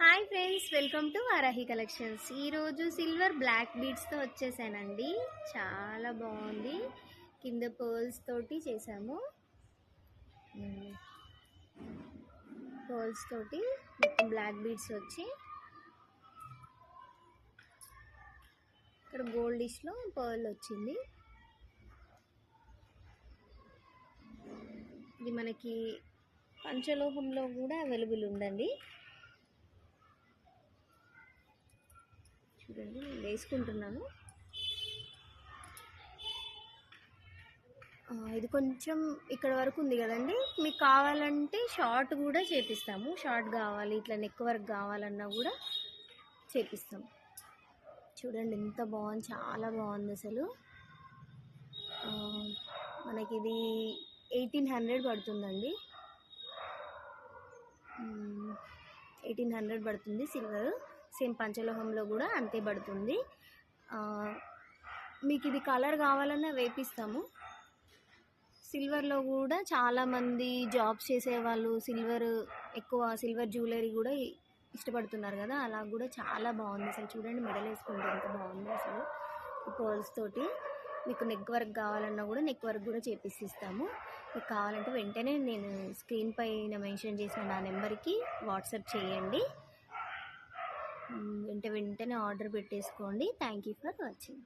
Hi friends, welcome to Varahi collections. ఈరోజు silver black బీడ్స్తో వచ్చేసానండి. చాలా బాగుంది. కింద పర్ల్స్ తోటి చేసాము. పర్ల్స్ తోటి మొత్తం బ్లాక్ బీడ్స్ వచ్చి ఇక్కడ గోల్డిష్లో పర్ల్ వచ్చింది. ఇది మనకి పంచలోహంలో కూడా అవైలబుల్ ఉందండి. చూడండి, నేను వేసుకుంటున్నాను. ఇది కొంచెం ఇక్కడ వరకు ఉంది కదండి. మీకు కావాలంటే షార్ట్ కూడా చేపిస్తాము. షార్ట్ కావాలి, ఇట్లా నెక్ వర్క్ కావాలన్నా కూడా చేపిస్తాం. చూడండి ఎంత బాగుంది, చాలా బాగుంది అసలు. మనకి ఇది 1800 పడుతుందండి. 1800 పడుతుంది సిల్వర్. సేమ్ పంచలోహంలో కూడా అంతే పడుతుంది. మీకు ఇది కలర్ కావాలన్నా వేపిస్తాము. సిల్వర్లో కూడా చాలామంది జాబ్స్ చేసేవాళ్ళు ఎక్కువ సిల్వర్ జ్యువెలరీ కూడా ఇష్టపడుతున్నారు కదా, అలా కూడా చాలా బాగుంది అసలు. చూడండి, మెడల్ వేసుకుంటే ఎంత బాగుంది అసలు. పర్ల్స్ తోటి మీకు నెక్ వర్క్ కావాలన్నా కూడా నెక్ వర్క్ కూడా చేపిస్తాము. మీకు కావాలంటే వెంటనే నేను స్క్రీన్ పైన మెన్షన్ చేసిన నా నెంబర్కి వాట్సాప్ చేయండి. వెంటనే ఆర్డర్ పెట్టేసుకోండి. Thank you for watching.